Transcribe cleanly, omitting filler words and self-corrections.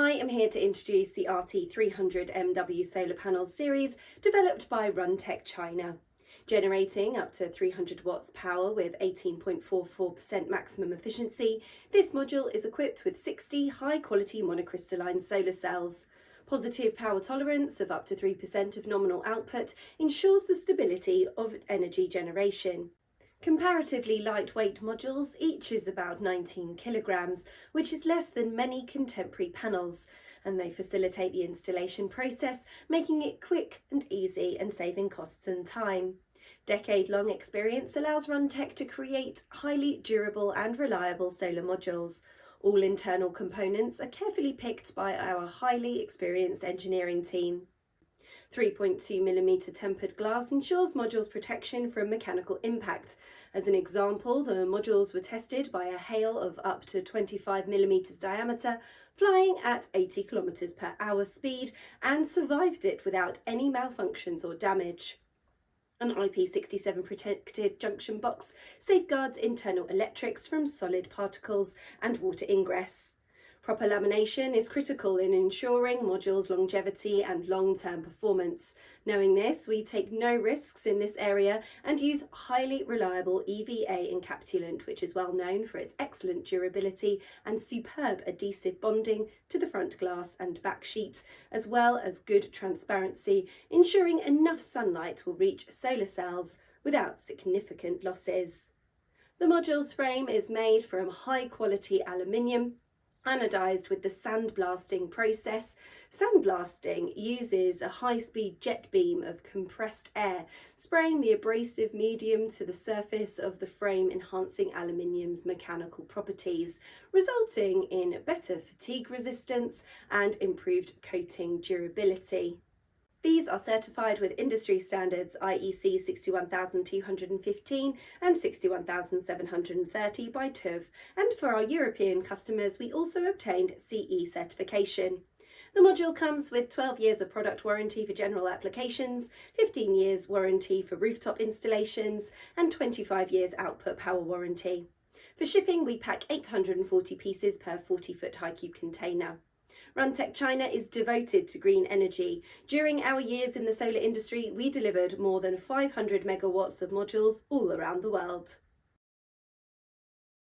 I am here to introduce the RT300MW solar panels series developed by Runtech China. Generating up to 300 watts power with 18.44% maximum efficiency, this module is equipped with 60 high-quality monocrystalline solar cells. Positive power tolerance of up to 3% of nominal output ensures the stability of energy generation. Comparatively lightweight modules, each is about 19 kilograms, which is less than many contemporary panels, and they facilitate the installation process, making it quick and easy and saving costs and time. Decade-long experience allows Runtech to create highly durable and reliable solar modules. All internal components are carefully picked by our highly experienced engineering team. 3.2mm tempered glass ensures modules protection from mechanical impact. As an example, the modules were tested by a hail of up to 25mm diameter, flying at 80 km/h speed, and survived it without any malfunctions or damage. An IP67 protected junction box safeguards internal electrics from solid particles and water ingress. Proper lamination is critical in ensuring modules' longevity and long-term performance. Knowing this, we take no risks in this area and use highly reliable EVA encapsulant, which is well known for its excellent durability and superb adhesive bonding to the front glass and back sheet, as well as good transparency, ensuring enough sunlight will reach solar cells without significant losses. The module's frame is made from high-quality aluminium, anodized with the sandblasting process. Sandblasting uses a high-speed jet beam of compressed air, spraying the abrasive medium to the surface of the frame, enhancing aluminium's mechanical properties, resulting in better fatigue resistance and improved coating durability. These are certified with industry standards IEC 61215 and 61730 by TÜV, and for our European customers we also obtained CE certification. The module comes with 12 years of product warranty for general applications, 15 years warranty for rooftop installations, and 25 years output power warranty. For shipping, we pack 840 pieces per 40-foot high cube container. Runtech China is devoted to green energy. During our years in the solar industry, we delivered more than 500 megawatts of modules all around the world.